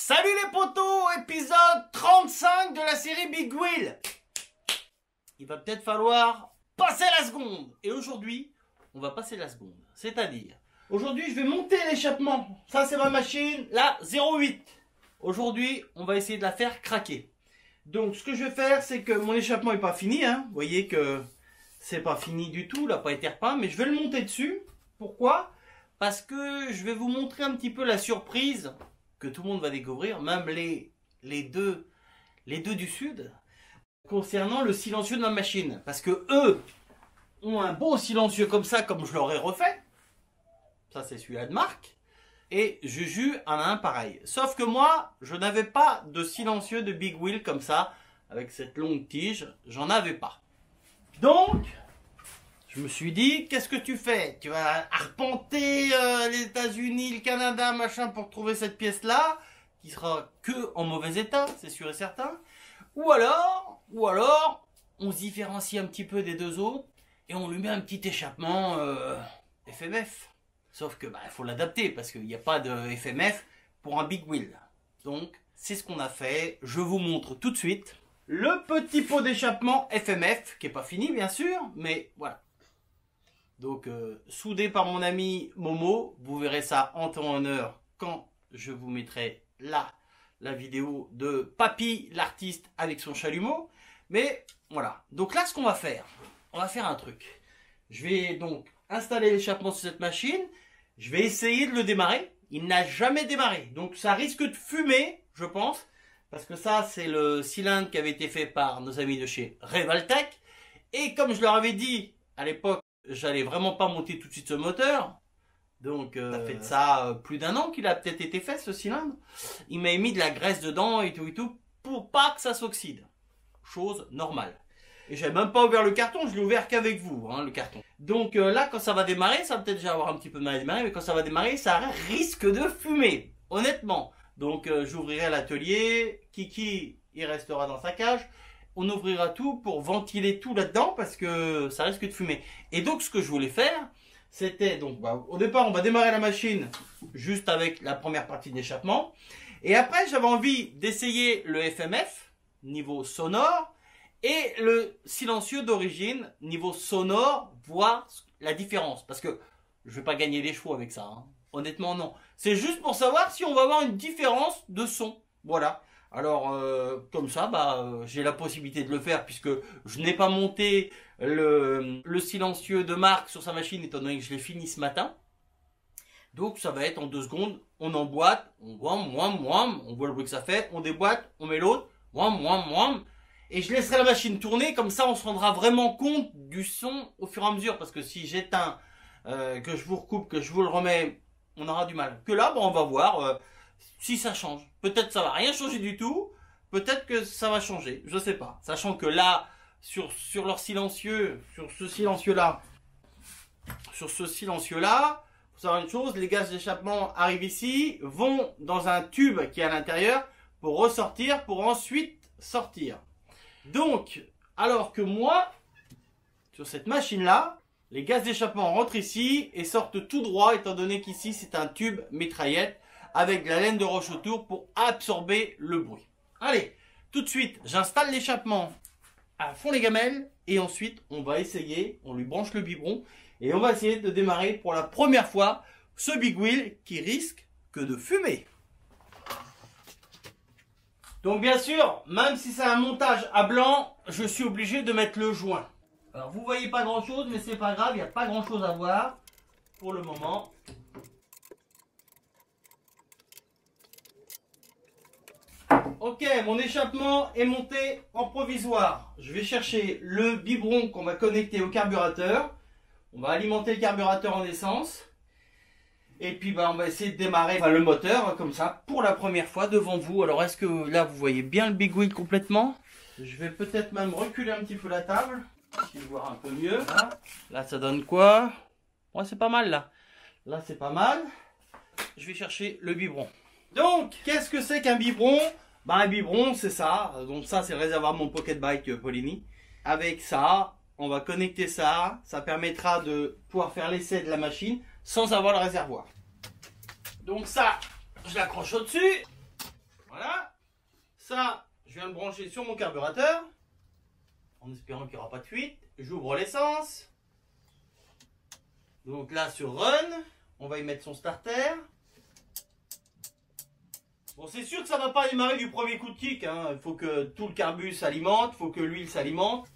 Salut les potos, épisode 35 de la série Big Wheel. Il va peut-être falloir passer la seconde. Et aujourd'hui, on va passer la seconde. C'est-à-dire, aujourd'hui, je vais monter l'échappement. Ça, c'est ma machine, la 08. Aujourd'hui, on va essayer de la faire craquer. Donc, ce que je vais faire, c'est que mon échappement n'est pas fini. Vous voyez que c'est pas fini du tout, il n'a pas été repeint. Mais je vais le monter dessus. Pourquoi ? Parce que je vais vous montrer un petit peu la surprise que tout le monde va découvrir, même les deux du Sud, concernant le silencieux de ma machine. Parce que eux ont un beau silencieux comme ça, comme je leur ai refait. Ça, c'est celui-là de marque. Et Juju en a un pareil. Sauf que moi, je n'avais pas de silencieux de Big Wheel comme ça, avec cette longue tige. J'en avais pas. Donc, je me suis dit, qu'est-ce que tu fais? Tu vas arpenter les États-Unis, le Canada, machin, pour trouver cette pièce-là, qui sera que en mauvais état, c'est sûr et certain. Ou alors, on se différencie un petit peu des deux autres, et on lui met un petit échappement FMF. Sauf que, il faut l'adapter, parce qu'il n'y a pas de FMF pour un Big Wheel. Donc, c'est ce qu'on a fait. Je vous montre tout de suite le petit pot d'échappement FMF, qui n'est pas fini, bien sûr, mais voilà. Donc, soudé par mon ami Momo, vous verrez ça en temps et en heure quand je vous mettrai là la vidéo de Papy, l'artiste, avec son chalumeau. Mais voilà, donc là, ce qu'on va faire, on va faire un truc. Je vais donc installer l'échappement sur cette machine. Je vais essayer de le démarrer. Il n'a jamais démarré, donc ça risque de fumer, je pense. Parce que ça, c'est le cylindre qui avait été fait par nos amis de chez Revaltech. Et comme je leur avais dit à l'époque, j'allais vraiment pas monter tout de suite ce moteur. Donc ça fait de ça plus d'un an qu'il a peut-être été fait, ce cylindre. Il m'a mis de la graisse dedans et tout pour pas que ça s'oxyde. Chose normale. Et j'avais même pas ouvert le carton, je l'ai ouvert qu'avec vous, le carton. Donc là, quand ça va démarrer, ça va peut-être déjà avoir un petit peu de mal à démarrer, mais quand ça va démarrer, ça risque de fumer, honnêtement. Donc j'ouvrirai l'atelier, Kiki, il restera dans sa cage. On ouvrira tout pour ventiler tout là-dedans parce que ça risque de fumer. Et donc, ce que je voulais faire, c'était donc, au départ, on va démarrer la machine juste avec la première partie d'échappement. Et après, j'avais envie d'essayer le FMF, niveau sonore, et le silencieux d'origine, niveau sonore, voir la différence. Parce que je vais pas gagner des chevaux avec ça. Honnêtement, non. C'est juste pour savoir si on va avoir une différence de son. Voilà. Alors, comme ça, j'ai la possibilité de le faire puisque je n'ai pas monté le silencieux de marque sur sa machine étant donné que je l'ai fini ce matin. Donc, ça va être en 2 secondes. On emboîte, on voit le bruit que ça fait, on déboîte, on met l'autre, et je laisserai la machine tourner. Comme ça, on se rendra vraiment compte du son au fur et à mesure parce que si j'éteins, que je vous recoupe, que je vous le remets, on aura du mal. Que là, on va voir si ça change. Peut-être ça va rien changer du tout. Peut-être que ça va changer. Je sais pas. Sachant que là, sur leur silencieux, sur ce silencieux-là, faut savoir une chose, les gaz d'échappement arrivent ici, vont dans un tube qui est à l'intérieur pour ressortir, pour ensuite sortir. Donc, alors que moi, sur cette machine-là, les gaz d'échappement rentrent ici et sortent tout droit, étant donné qu'ici, c'est un tube mitraillette avec de la laine de roche autour pour absorber le bruit. Allez, tout de suite, j'installe l'échappement à fond les gamelles et ensuite, on va essayer, on lui branche le biberon et on va essayer de démarrer pour la première fois ce Big Wheel qui risque que de fumer. Donc bien sûr, même si c'est un montage à blanc, je suis obligé de mettre le joint. Alors vous voyez pas grand chose, mais c'est pas grave, il n'y a pas grand chose à voir pour le moment. Ok, mon échappement est monté en provisoire. Je vais chercher le biberon qu'on va connecter au carburateur. On va alimenter le carburateur en essence. Et puis on va essayer de démarrer le moteur comme ça pour la première fois devant vous. Alors est-ce que là vous voyez bien le Big Wheel complètement? Je vais peut-être même reculer un petit peu la table. Pour voir un peu mieux. Là ça donne quoi? Ouais, c'est pas mal là. Là c'est pas mal. Je vais chercher le biberon. Donc qu'est-ce que c'est qu'un biberon? Un biberon c'est ça. Donc ça c'est le réservoir de mon pocket bike Polini. Avec ça, on va connecter ça. Ça permettra de pouvoir faire l'essai de la machine sans avoir le réservoir. Donc ça, je l'accroche au-dessus. Ça, je viens de brancher sur mon carburateur, en espérant qu'il n'y aura pas de fuite. J'ouvre l'essence. Donc là, sur Run, on va y mettre son starter. Bon, c'est sûr que ça ne va pas démarrer du premier coup de kick, hein. Il faut que tout le carbu s'alimente, il faut que l'huile s'alimente.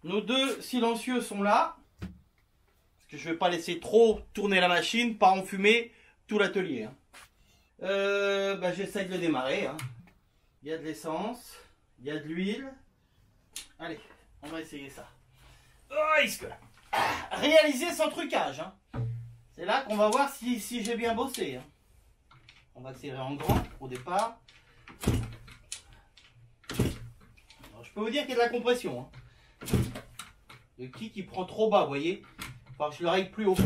Nos deux silencieux sont là. Parce que je ne vais pas laisser trop tourner la machine, pas enfumer tout l'atelier. Hein. J'essaie de le démarrer. Hein. Il y a de l'essence, il y a de l'huile. Allez, on va essayer ça. Réaliser sans trucage. Hein. C'est là qu'on va voir si j'ai bien bossé. Hein. On va accélérer en grand au départ. Alors, je peux vous dire qu'il y a de la compression. Hein. Le kick il prend trop bas, vous voyez. Il faut que je le règle plus haut.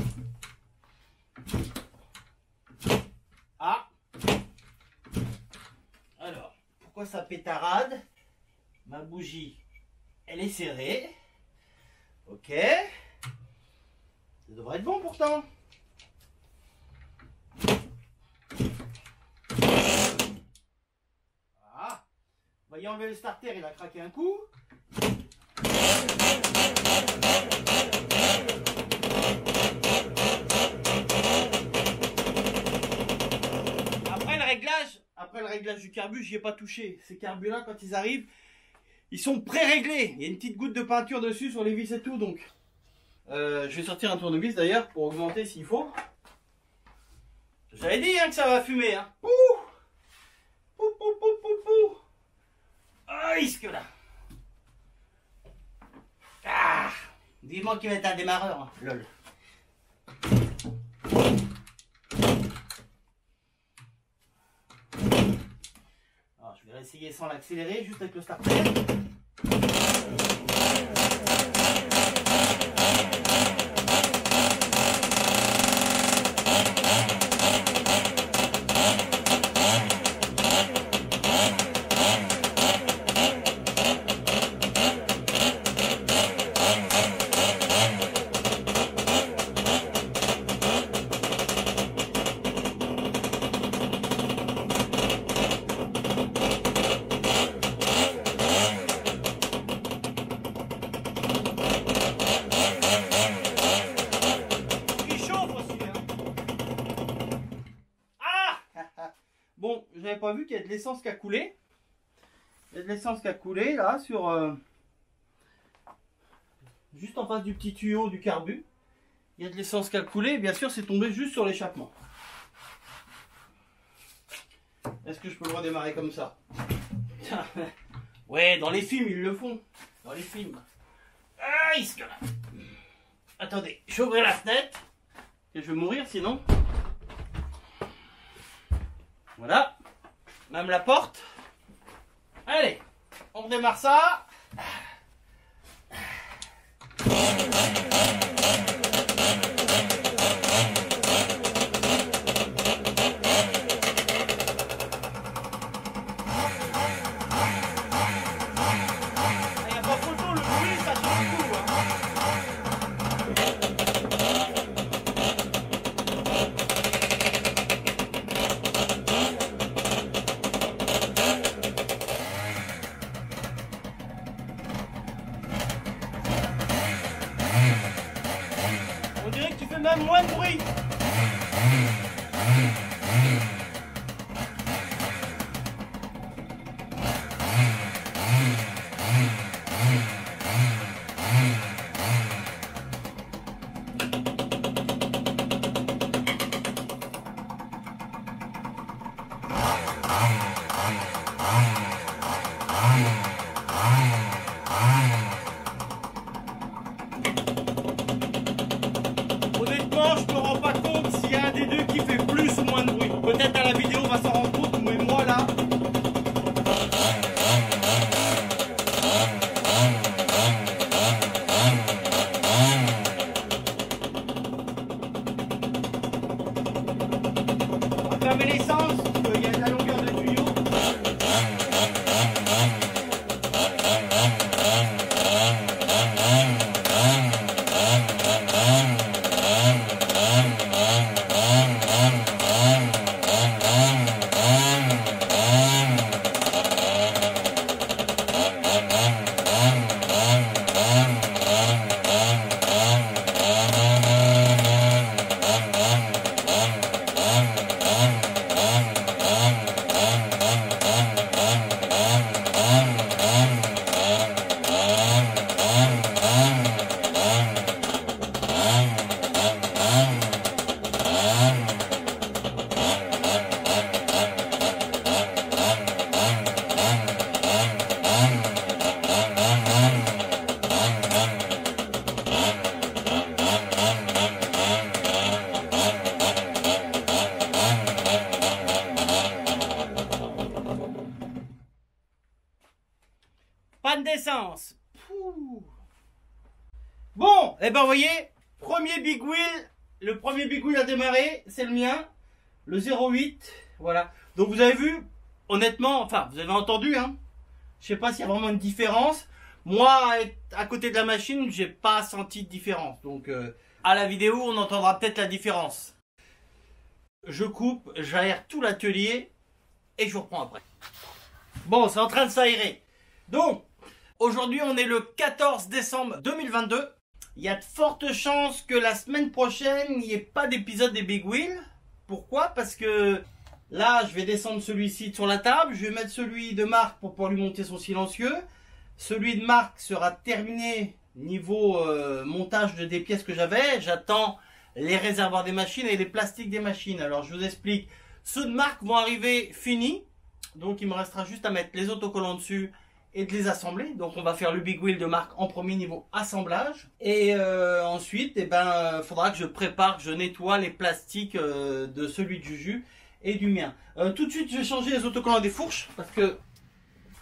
Ah. Alors, pourquoi ça pétarade? Ma bougie, elle est serrée. Ok. Ça devrait être bon pourtant. Ah. Vous voyez, enlever le starter, il a craqué un coup. Après le réglage du carbu, j'y ai pas touché. Ces carbus là, quand ils arrivent, ils sont pré-réglés. Il y a une petite goutte de peinture dessus sur les vis et tout, donc je vais sortir un tournevis d'ailleurs pour augmenter s'il faut. J'avais dit hein, que ça va fumer. Hein. Pouh, pouh, pouh, pouh, pouh, pouh. Ah, risque là. Ah, vivement qu'il va être un démarreur, hein. Lol. Alors, je vais essayer sans l'accélérer, juste avec le starter. Bon, je n'avais pas vu qu'il y a de l'essence qui a coulé. Il y a de l'essence qui a coulé là sur juste en face du petit tuyau du carbu. Il y a de l'essence qui a coulé. Bien sûr, c'est tombé juste sur l'échappement. Est-ce que je peux le redémarrer comme ça? Ouais, dans les films, ils le font. Dans les films. Ah, attendez, je vais ouvrir la fenêtre. Et je vais mourir sinon. Voilà. Même la porte. Allez, on redémarre ça. On dirait que tu fais même moins de bruit. Honnêtement, je me rends pas compte s'il y a un des deux qui fait plus ou moins de bruit. Peut-être à la vidéo on va s'en rendre compte, mais moi là. On va fermer l'essence, parce qu'il y a de la longueur de tuyau. panne d'essence. Bon, et ben vous voyez, premier big wheel, le premier big wheel à démarrer, c'est le mien, le 08, voilà. Donc vous avez vu, honnêtement, enfin vous avez entendu, hein, je sais pas s'il y a vraiment une différence. Moi, à côté de la machine, j'ai pas senti de différence. Donc à la vidéo, on entendra peut-être la différence. Je coupe, j'aère tout l'atelier et je vous reprends après. Bon, c'est en train de s'aérer. Donc, aujourd'hui, on est le 14 décembre 2022. Il y a de fortes chances que la semaine prochaine, il n'y ait pas d'épisode des Big Wheel. Pourquoi? Parce que là, je vais descendre celui-ci sur la table. Je vais mettre celui de Marc pour pouvoir lui monter son silencieux. Celui de Marc sera terminé niveau montage des pièces que j'avais. J'attends les réservoirs des machines et les plastiques des machines. Alors, je vous explique. Ceux de Marc vont arriver finis. Donc, il me restera juste à mettre les autocollants dessus et de les assembler. Donc on va faire le big wheel de Marc en premier niveau assemblage. Et ensuite, eh ben, faudra que je prépare, que je nettoie les plastiques de celui de Juju et du mien. Tout de suite, je vais changer les autocollants des fourches parce que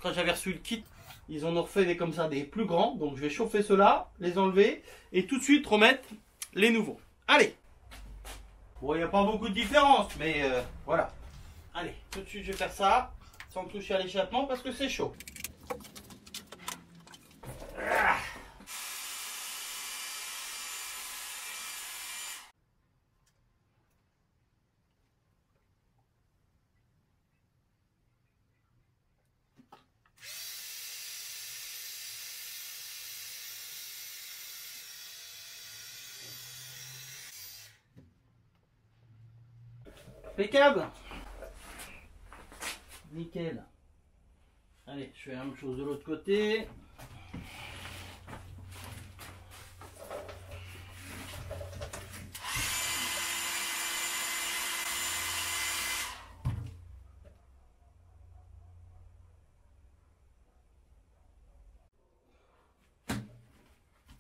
quand j'avais reçu le kit, ils en ont refait des comme ça, des plus grands. Donc je vais chauffer ceux-là, les enlever et tout de suite remettre les nouveaux. Allez. Bon, il n'y a pas beaucoup de différence, mais voilà. Allez, tout de suite, je vais faire ça sans toucher à l'échappement parce que c'est chaud. Impeccable. Nickel. Allez, je fais la même chose de l'autre côté.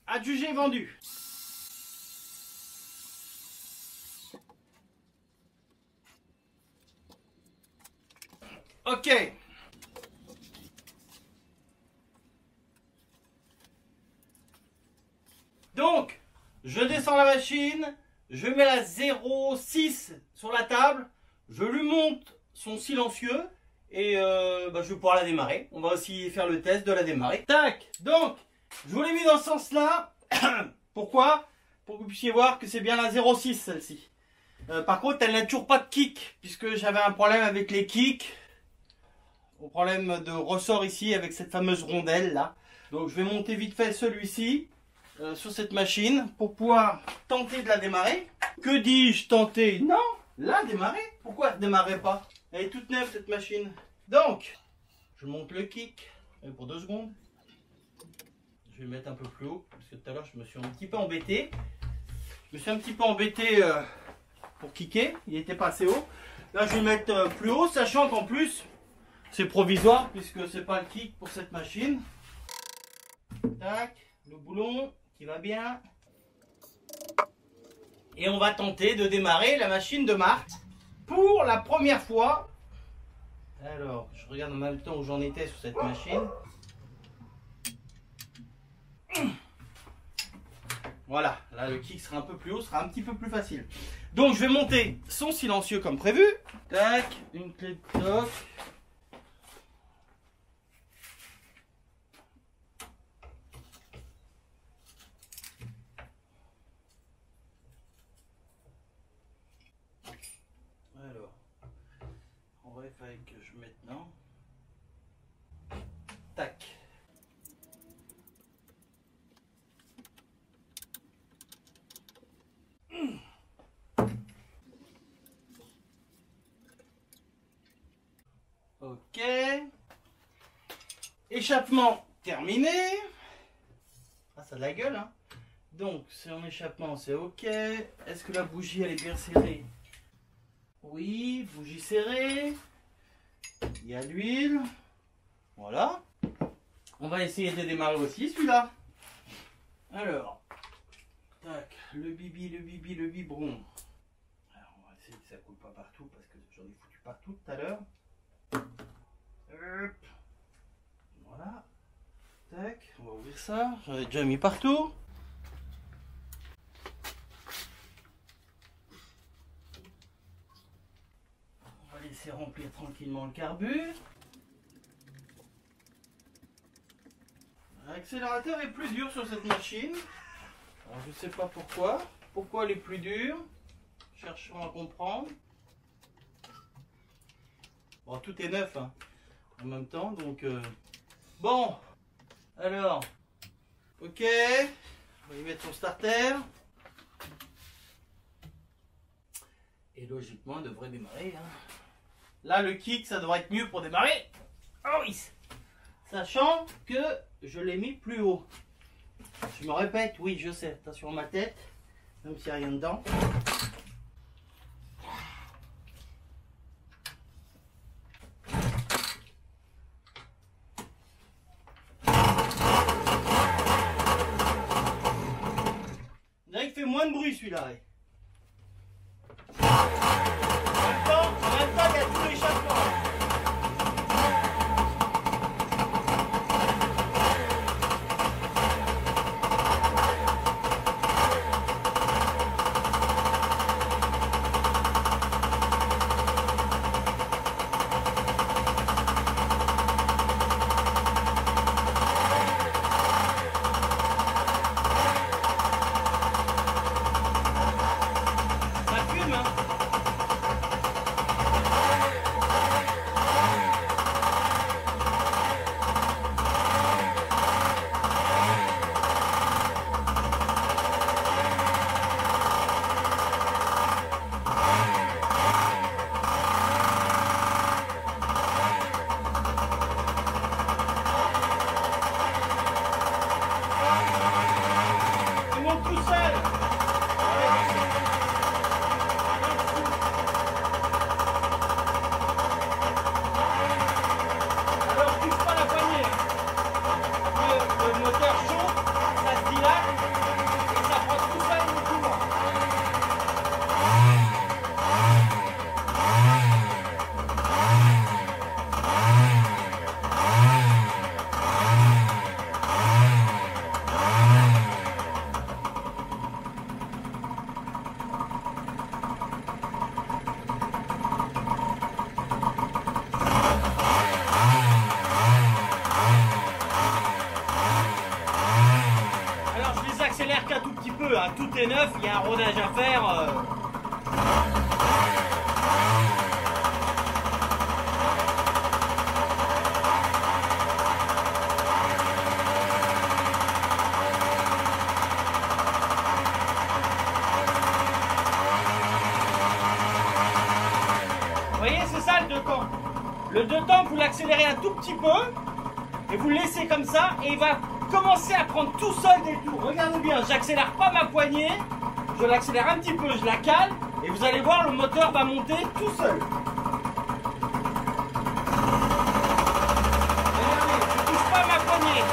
Adjugé vendu. Ok. Donc, je descends la machine, je mets la 0,6 sur la table, je lui monte son silencieux et je vais pouvoir la démarrer. On va aussi faire le test de la démarrer. Tac. Donc, je vous l'ai mis dans ce sens-là. Pourquoi? Pour que vous puissiez voir que c'est bien la 0,6 celle-ci. Par contre, elle n'a toujours pas de kick, puisque j'avais un problème avec les kicks. Au problème de ressort ici avec cette fameuse rondelle là. Donc je vais monter vite fait celui-ci sur cette machine pour pouvoir tenter de la démarrer. Que dis-je tenter? Non, la démarrer. Pourquoi elle ne démarrait pas? Elle est toute neuve cette machine. Donc, je monte le kick pour 2 secondes. Je vais le mettre un peu plus haut parce que tout à l'heure je me suis un petit peu embêté. Je me suis un petit peu embêté pour kicker. Il n'était pas assez haut. Là je vais le mettre plus haut, sachant qu'en plus c'est provisoire puisque c'est pas le kick pour cette machine. Tac, le boulon qui va bien. Et on va tenter de démarrer la machine de Marc pour la première fois. Alors, je regarde en même temps où j'en étais sur cette machine. Voilà, là le kick sera un peu plus haut, sera un petit peu plus facile. Donc je vais monter son silencieux comme prévu. Tac, une clé de toc. Alors, en vrai, il fallait que je mette non. Tac. Ok. Échappement terminé. Ah, ça a de la gueule, hein. Donc, c'est en échappement, c'est ok. Est-ce que la bougie, elle est bien serrée? Oui, bougie serrée. Il y a l'huile. Voilà. On va essayer de démarrer aussi celui-là. Alors, tac, le bibi, le bibi, le biberon. Alors, on va essayer que ça coule pas partout parce que j'en ai foutu partout tout à l'heure. Voilà. ça. J'en ai déjà mis partout. On va laisser remplir tranquillement le carbu. L'accélérateur est plus dur sur cette machine. Alors, je sais pas pourquoi. Pourquoi elle est plus dure? Cherchons à comprendre. Bon, tout est neuf hein, en même temps, donc bon, alors, ok, on va y mettre son starter. Et logiquement, elle devrait démarrer. Hein. Là, le kick, ça devrait être mieux pour démarrer. Oh oui. Sachant que je l'ai mis plus haut. Je me répète, oui, je sais, attention à ma tête, même s'il n'y a rien dedans. On dirait qu'il fait moins de bruit celui-là. En même temps, il y a tout l'échappement. Qu'un tout petit peu, hein. Tout est neuf, il y a un rodage à faire. Vous voyez, c'est ça le deux temps. Le deux temps, vous l'accélérez un tout petit peu et vous le laissez comme ça et il va commencer à prendre tout seul des tours. Regardez bien, j'accélère pas ma poignée, je l'accélère un petit peu, je la cale et vous allez voir, le moteur va monter tout seul. Regardez, je touche pas ma poignée.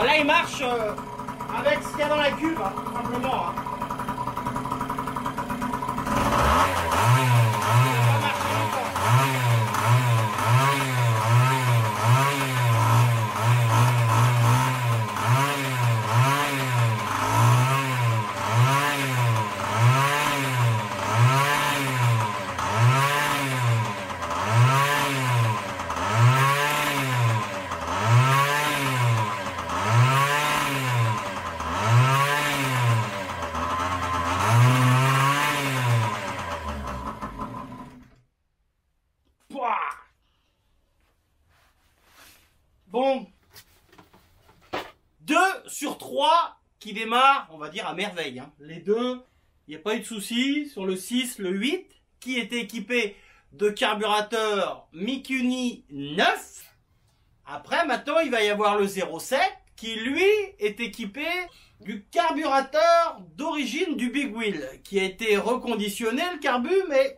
Là, il marche avec ce qu'il y a dans la cuve, hein, tout simplement. Hein. Il va marcher longtemps. qui démarre, on va dire, à merveille. Hein. Les deux, il n'y a pas eu de souci. Sur le 6, le 8, qui était équipé de carburateur Mikuni 9. Après, maintenant, il va y avoir le 07, qui lui est équipé du carburateur d'origine du Big Wheel, qui a été reconditionné le carbu, mais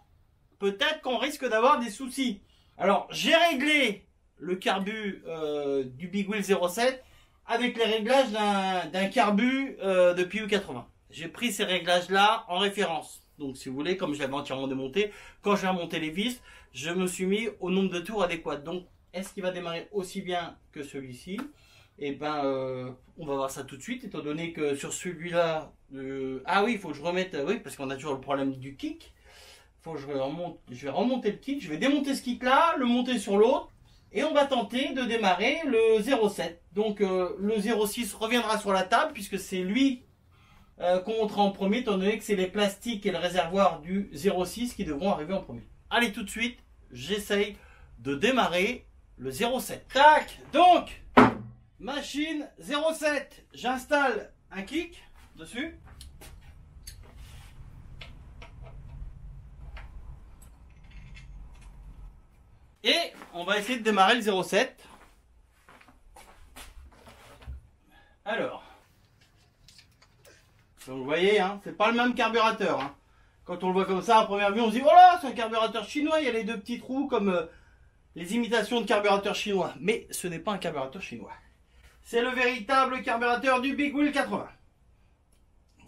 peut-être qu'on risque d'avoir des soucis. Alors, j'ai réglé le carbu du Big Wheel 07 avec les réglages d'un carbu de PU80. J'ai pris ces réglages-là en référence. Donc, si vous voulez, comme je l'avais entièrement démonté, quand j'ai remonté les vis, je me suis mis au nombre de tours adéquat. Donc, est-ce qu'il va démarrer aussi bien que celui-ci? Eh ben, on va voir ça tout de suite, étant donné que sur celui-là... Ah oui, il faut que je remette... Oui, parce qu'on a toujours le problème du kick. Faut que je vais remonter le kick. Je vais démonter ce kick-là, le monter sur l'autre. Et on va tenter de démarrer le 07. Donc, le 06 reviendra sur la table, puisque c'est lui qu'on montrera en premier, étant donné que c'est les plastiques et le réservoir du 06 qui devront arriver en premier. Allez, tout de suite, j'essaye de démarrer le 07. Tac! Donc, machine 07. J'installe un kick dessus. Et on va essayer de démarrer le 07. Alors, donc vous voyez, hein, c'est pas le même carburateur. Hein. Quand on le voit comme ça, à première vue, on se dit, voilà, c'est un carburateur chinois, il y a les deux petits trous comme les imitations de carburateurs chinois. Mais ce n'est pas un carburateur chinois. C'est le véritable carburateur du Big Wheel 80.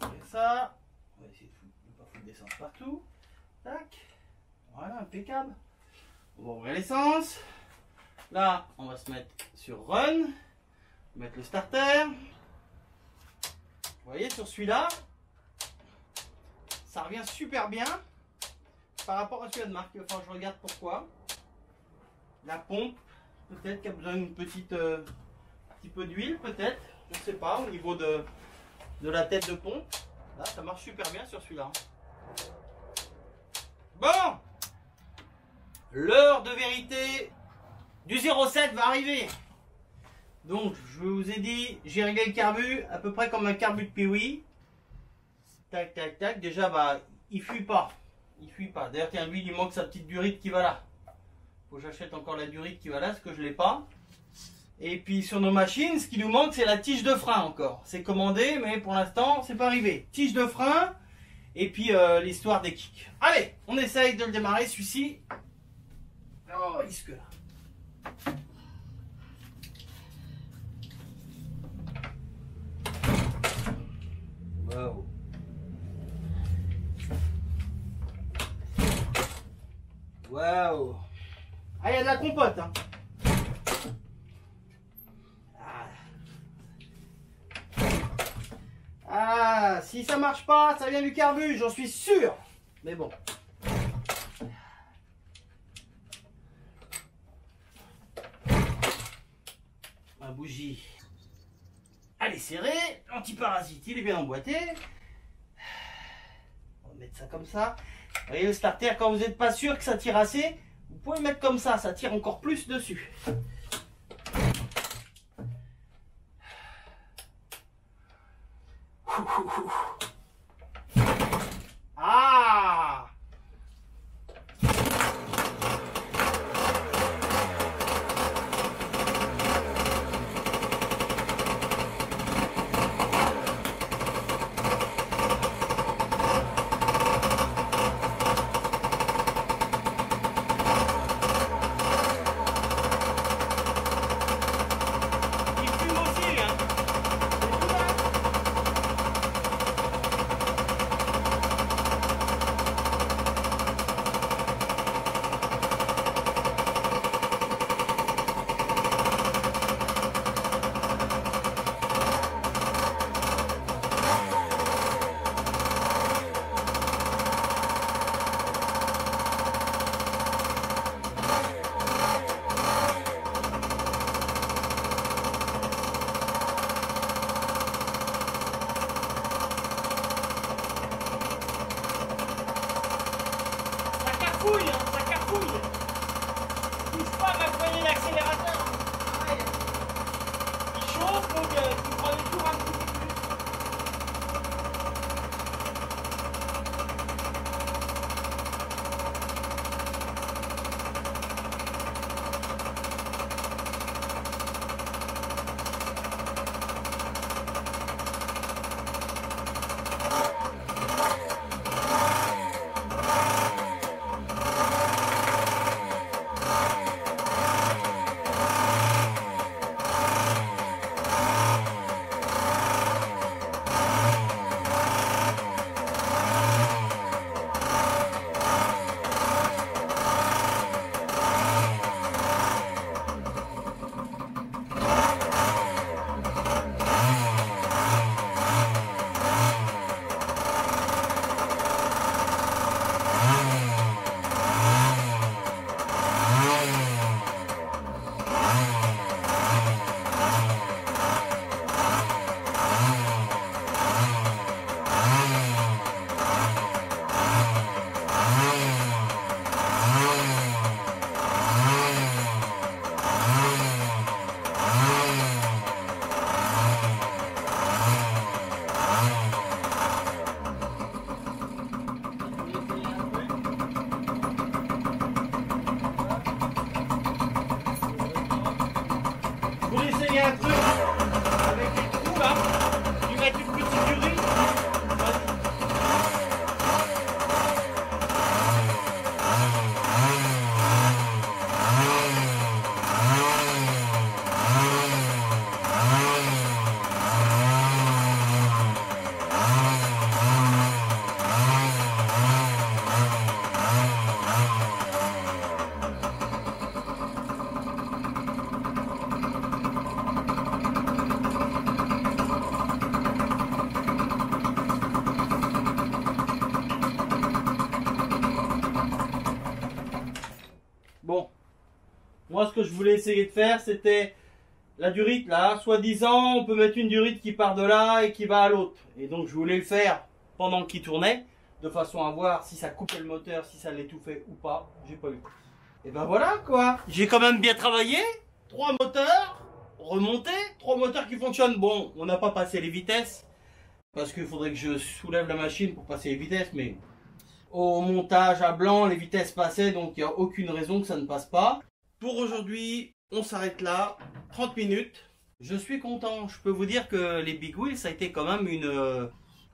On fait ça. On va essayer de ne pas foutre d'essence partout. Tac. Voilà, impeccable. On va ouvrir l'essence. Là, on va se mettre sur Run. Mettre le starter. Vous voyez, sur celui-là, ça revient super bien par rapport à celui-là de marque. Enfin, je regarde pourquoi. La pompe, peut-être qu'elle a besoin d'une petite... petit peu d'huile, peut-être. Je ne sais pas, au niveau de la tête de pompe. Là, ça marche super bien sur celui-là. Bon! L'heure de vérité du 07 va arriver. Donc, je vous ai dit, j'ai réglé le carbu à peu près comme un carbu de Piwi. Tac, tac, tac. Déjà, bah, il fuit pas. Il fuit pas. D'ailleurs, tiens, lui, il lui manque sa petite durite qui va là. Faut que j'achète encore la durite qui va là, parce que je l'ai pas. Et puis, sur nos machines, ce qui nous manque, c'est la tige de frein encore. C'est commandé, mais pour l'instant, c'est pas arrivé. Tige de frein, et puis l'histoire des kicks. Allez, on essaye de le démarrer, celui-ci. Oh, risque là. Wow. Wow. Ah, il y a de la compote, hein. Ah, si ça marche pas, ça vient du carbu, j'en suis sûr. Mais bon. Ma bougie. Elle est serrée, l'antiparasite, il est bien emboîté. On va mettre ça comme ça. Vous voyez le starter, quand vous n'êtes pas sûr que ça tire assez, vous pouvez le mettre comme ça tire encore plus dessus. Ah! Il fume aussi, hein. cafouille, hein, ça cafouille. Pousse pas m'appuyer l'accélérateur. Il chauffe, donc tu prends les tours un petit peu plus. un truc avec des trous là. Tu mets une petite durite. Bon, moi ce que je voulais essayer de faire, c'était la durite là, soi-disant on peut mettre une durite qui part de là et qui va à l'autre. Et donc je voulais le faire pendant qu'il tournait, de façon à voir si ça coupait le moteur, si ça l'étouffait ou pas. J'ai pas eu. Et ben voilà quoi, j'ai quand même bien travaillé, 3 moteurs remontés, 3 moteurs qui fonctionnent. Bon, on n'a pas passé les vitesses, parce qu'il faudrait que je soulève la machine pour passer les vitesses, mais... Au montage à blanc, les vitesses passaient, donc il n'y a aucune raison que ça ne passe pas. Pour aujourd'hui, on s'arrête là, 30 minutes. Je suis content, je peux vous dire que les Big Wheels, ça a été quand même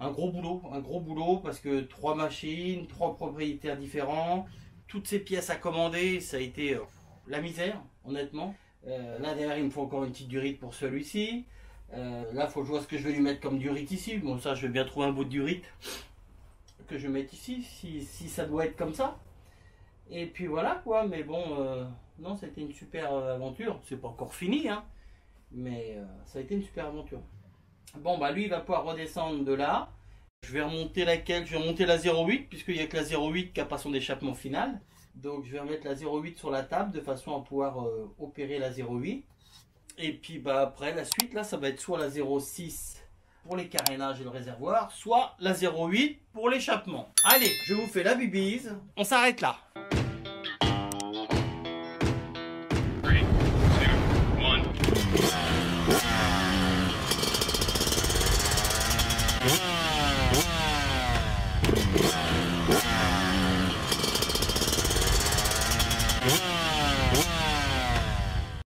un gros boulot, parce que 3 machines, 3 propriétaires différents, toutes ces pièces à commander, ça a été la misère, honnêtement. Là derrière, il me faut encore une petite durite pour celui-ci. Là, il faut que je vois ce que je vais lui mettre comme durite ici. Bon, ça, je vais bien trouver un bout de durite que je mette ici, si ça doit être comme ça. Et puis voilà quoi, mais bon, non, ça a été une super aventure. C'est pas encore fini, hein, mais ça a été une super aventure. Bon, bah lui, il va pouvoir redescendre de là. Je vais remonter laquelle? Je vais remonter la 08, puisqu'il n'y a que la 08 qui n'a pas son échappement final. Donc je vais remettre la 08 sur la table, de façon à pouvoir opérer la 08. Et puis bah après, la suite, là, ça va être soit la 06 pour les carénages et le réservoir, soit la 08 pour l'échappement. Allez, je vous fais la bibise, on s'arrête là.